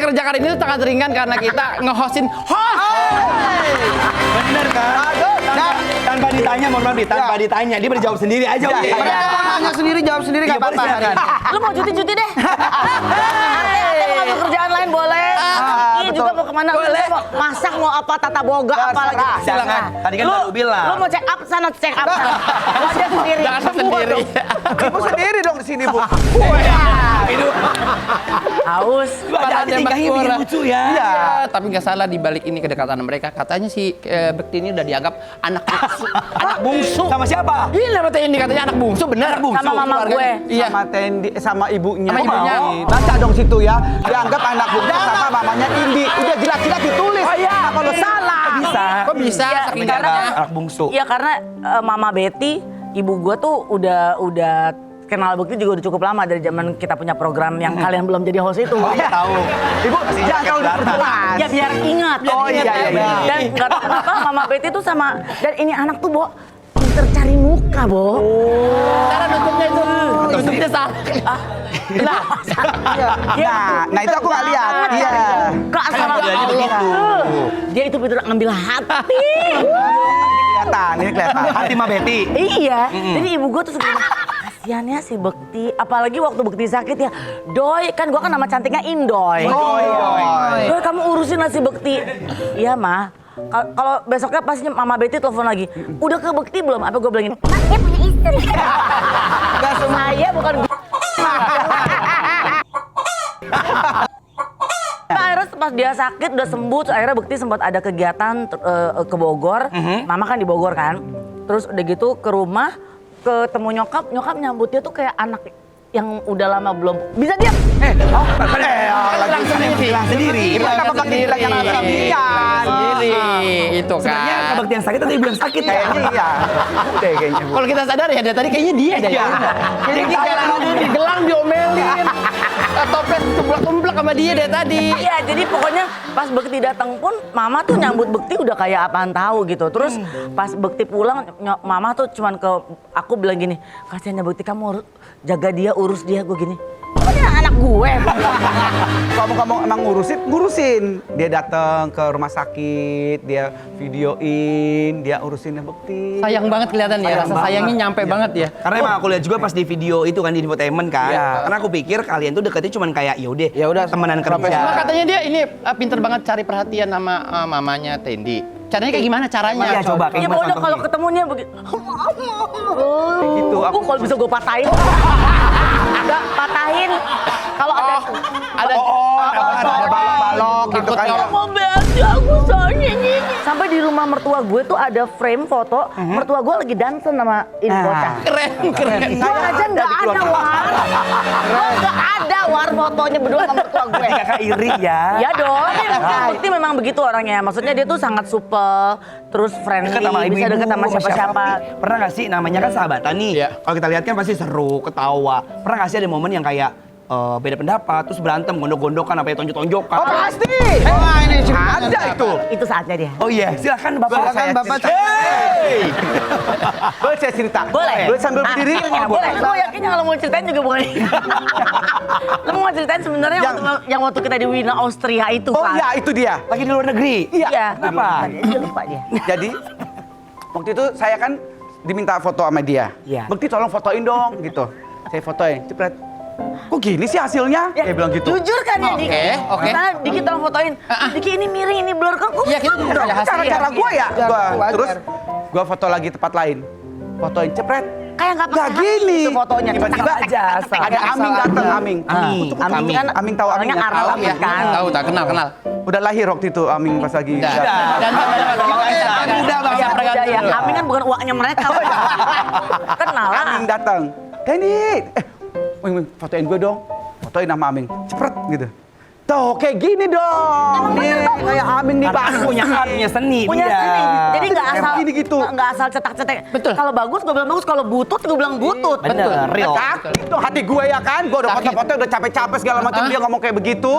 kerjakan ini tuh sangat ringan karena kita nge-hostin host. Bener kan? Tanpa ditanya, mohon maaf nih, tanpa ditanya, dia berjawab sendiri aja. Tanya sendiri, jawab sendiri gak apa-apa. Lu mau cuti-cuti deh. Ate mau ngambil kerjaan lain boleh. Ini juga mau kemana? Boleh. Mau masak mau apa tata boga apa lagi. Silakan. Tadi kan baru bilang. Lu mau check up sana check up sana. Lu aja sendiri. Jangan sendiri. Ibu sendiri dong di sini, Bu. Itu Haus. lu ada tingkahnya bikin lucu ya. Iya, tapi nggak salah di balik ini kedekatan mereka. Katanya si Bekti ini udah dianggap anak bungsu. Anak bungsu. Sama siapa? Ini nama ini katanya anak bungsu, bener. Sama mama gue. Iya. Sama Tendi, sama ibunya. Sama ibunya. Baca dong situ ya. Dianggap anak bungsu sama mamanya Indi. Udah jelas-jelas ditulis. Oh iya. Kenapa lo salah? Bisa. Kok bisa? Iya, Saking karena- jarang. Anak bungsu. Iya karena Mama Betty, ibu gue tuh udah kenal Bekti juga udah cukup lama dari zaman kita punya program yang kalian belum jadi host itu. Oh, iya tahu. Ibu, jangan kalau diperjelas. Ya biar ingat. Oh, iya, iya, iya. Dan nggak tahu kenapa Mama Betty tuh sama dan ini anak tuh Bo pinter cari muka Bo. Cara nutupnya itu. Nutupnya salah. Nah, Nah, itu aku nggak lihat. Iya. Kak sama modelnya begitu. Dia itu pinter ngambil hati. Kelihatan, ini kelihatan. Hati Ma Betty. Iya. Jadi ibu gue tuh suka kasihan ya si Bekti, apalagi waktu Bekti sakit ya. Doi, kan gua kan nama cantiknya Indoy. Doi, kamu urusin lah si Bekti. Iya, Ma. Kalau besoknya pasti Mama Betty telepon lagi. Udah ke Bekti belum? Apa gue bilangin? Mas, dia punya istri. Enggak saya bukan akhirnya pas dia sakit udah sembuh, terus akhirnya Bekti sempat ada kegiatan ke Bogor. Mama kan di Bogor kan. Terus udah gitu ke rumah ketemu nyokap nyambutnya tuh kayak anak yang udah lama belum bisa diam. Lagi sendiri. Ibu kenapa pakai bilang yang alamian? Sendiri. Itu Sebenarnya kan. kebaktian sakit atau ibu yang sakit ya? Kayaknya iya. Udah kayaknya, Bu. Kalau kita sadar ya dari tadi kayaknya dia deh. Jadi digelang diomelin. Toples tumplak-tumplak sama dia dari tadi. Iya, jadi pokoknya pas Bekti datang pun Mama tuh nyambut Bekti udah kayak apaan tahu gitu. Terus pas Bekti pulang Mama tuh cuman ke aku bilang gini, kasihan ya Bekti kamu jaga dia, urus dia. Gue gini, kok dia anak gue? Kamu emang ngurusin. Dia datang ke rumah sakit, dia videoin, dia urusin Bekti. Sayang banget kelihatan ya, rasa sayangnya nyampe banget ya. Karena emang aku lihat juga pas di video itu kan di infotainment kan. Iya. Karena aku pikir kalian tuh deketnya cuman kayak ya udah temenan Cuma kerja. katanya dia ini pinter banget cari perhatian sama mamanya Tendi. Caranya kayak gimana caranya? Iya, coba kayak Ya gimana udah kalau contohnya? ketemunya begitu. Gitu, Aku kalau bisa gue patahin. Enggak patahin. Kalau ada Ada Ada balok-balok gitu kan. Takut mau Betty aku soalnya gini. Sampai di rumah mertua gue tuh ada frame foto mertua gue lagi dansen sama ini bocah. keren. Gue aja nggak ada war. Gue nggak ada war fotonya berdua sama mertua gue. Kakak iri ya. Ya dong, Bekti memang begitu orangnya. Maksudnya dia tuh sangat supel, terus friendly, Deket sama ibu-ibu, bisa deket sama siapa-siapa. Pernah gak sih namanya kan sahabatan nih. Iya. Kalau kita lihat kan pasti seru, ketawa. Pernah gak sih ada momen yang kayak beda pendapat, terus berantem, gondok-gondokan, apa ya tonjok-tonjokan. Oh pasti. Wah ini ada itu. Itu saatnya dia. Oh iya, silakan Bapak. Silakan, Bapak. Boleh saya cerita? Boleh. Boleh sambil berdiri? Boleh. Gue yakin kalau mau ceritain juga boleh. Lo mau ceritain sebenarnya yang waktu kita di Wina Austria itu Oh kan? iya itu dia. Lagi di luar negeri. Iya. Kenapa? Dia lupa dia. Jadi waktu itu saya kan diminta foto sama dia. Iya. Bekti tolong fotoin dong gitu. Saya fotoin, cepret. Kok gini sih hasilnya? Dia bilang gitu. Jujur kan ya Diki? Oke. Karena Diki tolong fotoin. Diki ini miring, ini blur kan? Iya, kita udah ada hasilnya. Cara-cara gue ya. Terus gue foto lagi tempat lain. Fotoin cepret. Kayak nggak Nggak pakai gini. itu fotonya. Tiba-tiba aja asal. ada Aming datang, Aming. Aming kan Aming tahu Aming orangnya ya? Arab Tahu ya? kan? Tahu, tak kenal. Udah lahir waktu itu Aming pas lagi. Dan Udah Bang. Siapa ya? Aming kan bukan uangnya mereka. Kenal lah. Aming datang. Tendi, Wing, fotoin gue dong. Fotoin nama Aming. Cepret gitu. Tuh kayak gini dong. Nih kayak Aming nih Pak. Punya seni Punya dia. seni. Jadi nggak Kayak asal begini gitu. nggak asal cetak-cetak. Betul. Kalau bagus gue bilang bagus, kalau butut gue bilang butut. Bener, real. Sakit tuh hati gue ya kan. Gue udah Sakit. foto-foto udah capek-capek segala macam dia ngomong kayak begitu.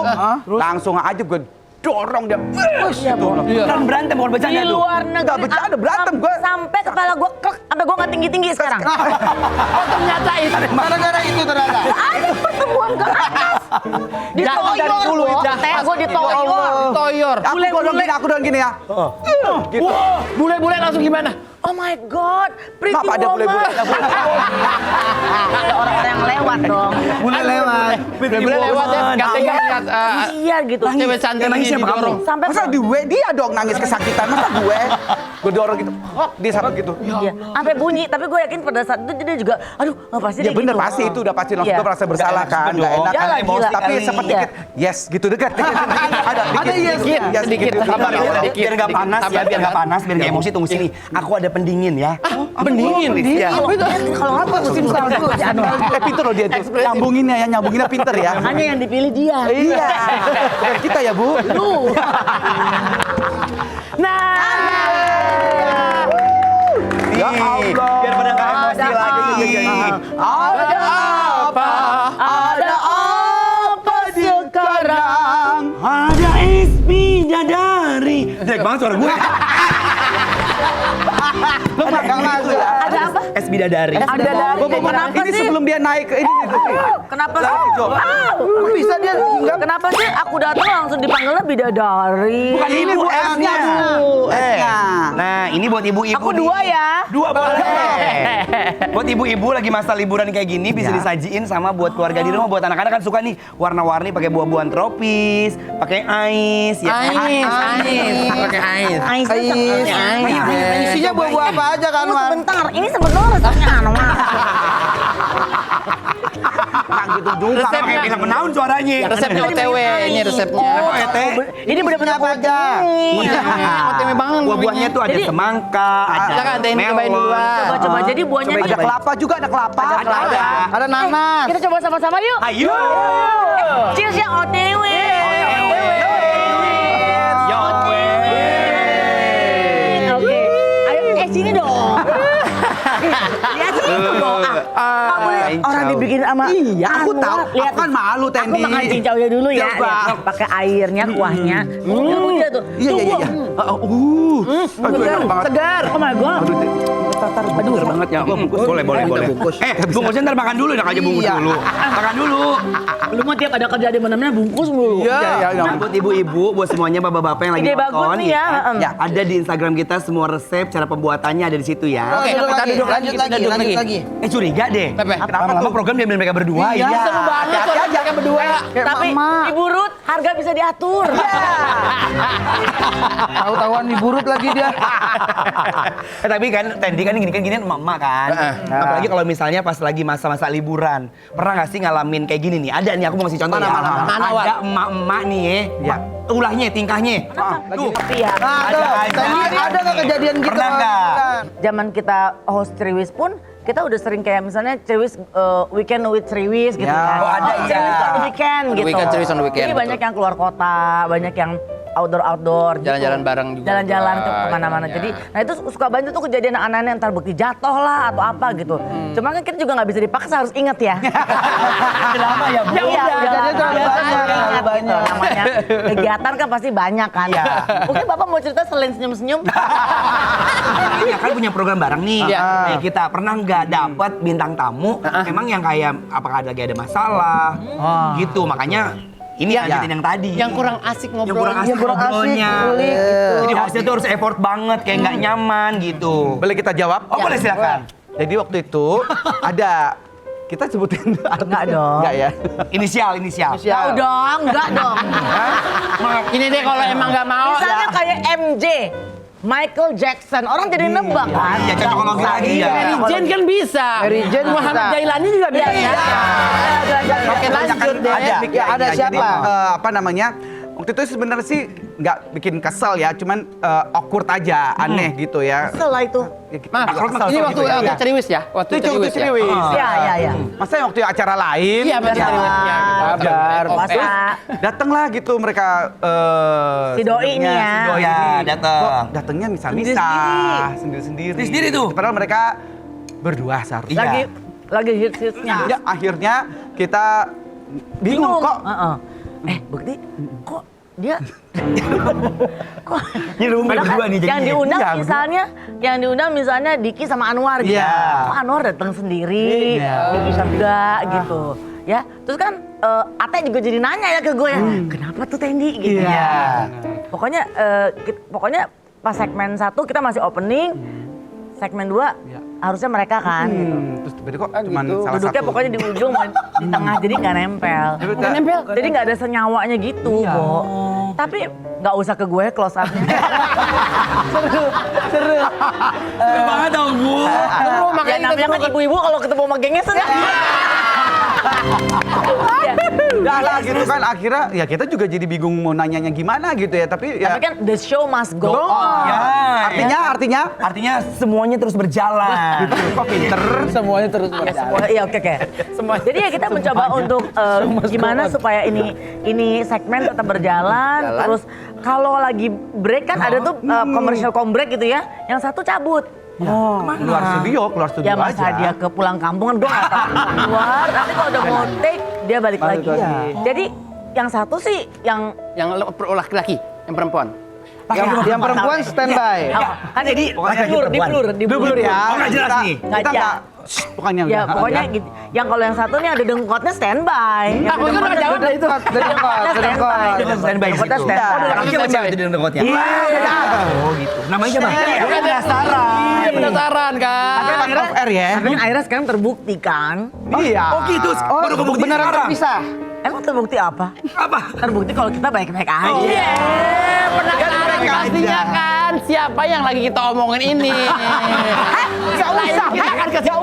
Langsung aja gue dorong dia. Iya, Gitu. Beneran berantem, bukan bercanda Di tuh. luar Nggak negeri. bercanda, berantem gue. Sampai kepala gue krek, sampai gue nggak tinggi-tinggi sekarang. Oh ternyata itu. Gara-gara itu ternyata. Ada pertemuan ke atas. Jangan dari Ditoyor, dulu Bo. itu. Teh, gue ditoyor. Toyor. Aku doang gini ya. Gitu. Bule-bule langsung gimana? Oh my God, pretty Kenapa ada woman. bule-bule? Ada orang-orang yang lewat dong. Bule lewat. Bule lewat ya, gak tega lihat Iya gitu. cewek cantik Yang nangis siapa kamu? didorong. Sampai Masa dia dong nangis kesakitan, masa gue? Gue dorong gitu, hop, dia sampai gitu. Iya, sampai bunyi. Tapi gue yakin pada saat itu dia juga, aduh, pasti Ya dia bener, gitu. pasti itu udah pasti langsung Iya. gue merasa bersalah kan, Nggak gak enak enak dong. kan, Iyalah, emosi. gila. Tapi Kali. sempat Iya. dikit, yes gitu dekat, ada Sedikit, yes, sedikit. Sabar, gitu. sedikit. Biar nggak panas ya, biar nggak panas, biar nggak emosi. Tunggu sini. Aku ada pendingin ya. Pendingin. Iya. Kalau apa musim salju. Pinter loh dia tuh, nyambunginnya ya, nyambunginnya pinter ya. Hanya yang dipilih dia. Iya, bukan kita ya Bu. Nah, Ya Allah. Biar pada nggak emosi Ada lagi. Ada apa? Ada apa sekarang? Ada SP Dadari. Jelek banget suara gue. Lo magang masuk. Ada apa? SP Dadari. Ada dari. Kenapa Ini sih? sebelum dia naik ke ini. Kenapa sih? Jo. Bisa dia hingga kenapa sih aku datang langsung dipanggilnya bidadari? Bukan ini Bu, S-nya Bu. S-nya. Nah, ini buat ibu-ibu. Aku nih. dua ya. Dua boleh. Buat ibu-ibu lagi masa liburan kayak gini bisa disajiin sama buat keluarga di rumah. Buat anak-anak kan suka nih warna-warni pakai buah-buahan tropis, pakai ais, ya. ais. Pakai ais. Ais. Isinya buah-buah apa aja kan, Tunggu Wan? sebentar, ini sebenarnya rasanya Anwar. Nah gitu juga. Resep kayak bilang menaun suaranya. Resepnya OTW, ini resepnya. Oh, ete. Ini benar-benar apa aja? OTW banget. Buah-buahnya tuh ada Jadi- semangka, ada Silakan, Teh, ini cobain melon. duluan. Coba-coba, jadi buahnya Coba tuh Ada kelapa juga, ada kelapa. Ada nanas. kita coba sama-sama yuk. Ayo. Cheers ya OTW. Yo, Oke. Ayo, sini dong. Lihat situ dong. Nggak boleh orang dibikin sama Iya, aku Anwar. tahu. Lihat. Aku kan malu, Aku Tendi. makan cincaunya dulu ya. Coba. Lihat, pakai airnya, kuahnya. Dia tuh. Iya, iya, iya. Aduh, enak banget. Segar. Oh my God. Aduh, seru banget ya. Boleh, boleh, boleh. Bungkusnya ntar makan dulu, enak aja bungkus dulu. Makan dulu. Lu mau tiap ada kerja di mana-mana bungkus mulu. Iya, iya, iya. Nah, buat ibu-ibu, buat semuanya bapak-bapak yang lagi Ide bagus nonton, nih ya. kan? Ya, ada di Instagram kita semua resep, cara pembuatannya ada di situ ya. Oke, kita duduk lagi. Curiga deh. Pepe. Lama-lama program diambil mereka berdua. Iya. Seru banget Hati-hati kalau aja. mereka berdua. Tapi Ibu Ruth harga bisa diatur. Tahu-tahuan diburut lagi dia. Tapi kan Tendi kan gini emak-emak kan. Apalagi kalau misalnya pas lagi masa-masa liburan. Pernah nggak sih ngalamin kayak gini nih? Ada nih, aku mau ngasih contoh ya. Mana, Wan? Ada emak-emak nih ya. Ulahnya, tingkahnya. Lagi tapi ya. Ada aja. Ada nggak kejadian gitu? Pernah nggak? Zaman kita host Triwis pun kita udah sering kayak misalnya Triwis weekend with Triwis gitu Ya. kan. Oh, ada, iya. Triwis on the weekend On the gitu. weekend, Triwis on the weekend, Jadi betul. banyak yang keluar kota, banyak yang outdoor gitu. Jalan-jalan bareng juga. Jalan-jalan ke kemana-mana. Iya. Jadi, nah itu suka banyak tuh kejadian aneh-aneh entar bukti jatuh lah atau apa gitu. Cuma kan kita juga nggak bisa dipaksa, harus inget ya. Lama ya, Bu. Iya, udah, udah jadi lama. terlalu Biasa banyak, ingat terlalu gitu. banyak. Namanya kegiatan kan pasti banyak kan. Iya. Mungkin Bapak mau cerita selain senyum-senyum. Ya kan punya program bareng nih. Iya. Kayak kita pernah nggak dapat bintang tamu, emang yang kayak apakah lagi ada masalah, gitu. Makanya ini lanjutin yang tadi. Yang kurang asik ngobrol. Yang kurang asik ngobrolnya. kulik gitu. Jadi hostnya tuh harus effort banget, kayak nggak nyaman gitu. Boleh kita jawab? Oh boleh silakan. Jadi waktu itu ada, kita sebutin artis. Enggak dong. Enggak ya? Inisial. Tahu dong, enggak dong. Ini deh kalau emang nggak mau Misalnya kayak MJ, Michael Jackson, orang jadi nebak kan? Iya, cocokologi lagi ya. Mary Jane kan bisa. Mary Jane Muhammad bisa. Jailani juga bisa. Oke, lanjut deh. Ya, ada Jadi, siapa? apa namanya? Waktu itu sebenarnya sih nggak bikin kesel ya, cuman awkward aja, aneh gitu ya. Kesel lah itu. Ya, kita Mas, juga kesel ini soal waktu gitu ya. waktu Ceriwis ya? Waktu Itu waktu Ceriwis. Iya, iya, iya. Masa yang waktu acara lain? Iya, benar. Ceriwisnya. Kabar. Puasa. Datanglah gitu mereka. Si Doi ini ya. Si Doi Ya, ini. datang. Kok datangnya misah-misah, sendiri-sendiri. Sendiri tuh. Padahal mereka berdua seharusnya. Lagi hits-hitsnya. Ya, akhirnya kita bingung kok. Bukti kok dia kok Ini rumit padahal berdua nih yang jadinya. diundang Iya, yang diundang misalnya Diki sama Anwar gitu. Iya. Kok Anwar datang sendiri, Diki enggak gitu. Ya, terus kan Ate juga jadi nanya ya ke gue ya, kenapa tuh Tendi gitu. Iya. Pokoknya pas segmen 1 kita masih opening, segmen 2 harusnya mereka kan gitu. Terus tiba-tiba kok cuman gitu. salah Duduknya satu. pokoknya di ujung, di tengah, jadi nggak nempel. Nggak nempel? Jadi nggak ada senyawanya gitu, Bo. Tapi nggak usah ke gue close up-nya. Seru banget dong, Bu. Seru, Ya makanya namanya kan ibu-ibu kalau ketemu sama gengnya senang. Ya. Udah lah gitu kan akhirnya ya kita juga jadi bingung mau nanyanya gimana gitu ya tapi ya Tapi kan the show must go on. Ya, artinya artinya semuanya terus berjalan. gitu kok pinter. semuanya terus Ya semua, iya oke. Semua. Jadi ya kita mencoba untuk gimana supaya ini segmen tetap berjalan. Terus kalau lagi break kan ada tuh commercial break gitu ya. Yang satu cabut. keluar studio Ya masa aja. dia ke pulang kampung kan gue gak tahu keluar. Nanti kalau udah mau take dia balik lagi. Jadi yang satu sih yang laki-laki, yang perempuan. Yang perempuan standby. kan jadi di blur ya. Oh, nggak jelas nih. Kita Nggak nggak bukannya Ya udah. pokoknya gitu. Yang kalau yang satu nih ada dengkotnya standby. Yang Aku kan udah jawab dah itu. Dengkotnya standby. Standby di Dengkotnya situ. standby. Oh, udah Laki apa cewek itu di dekotnya? Oh gitu. Namanya siapa? Iya, iya, penasaran kan. Tapi pas off air ya. Tapi kan akhirnya sekarang terbukti kan. Iya. Oh gitu. Baru kebukti beneran sekarang. terpisah. Emang terbukti apa? Apa? Terbukti kalau kita baik-baik aja. Penasaran pastinya kan siapa yang lagi kita omongin ini. Gak usah. Kita akan kasih tahu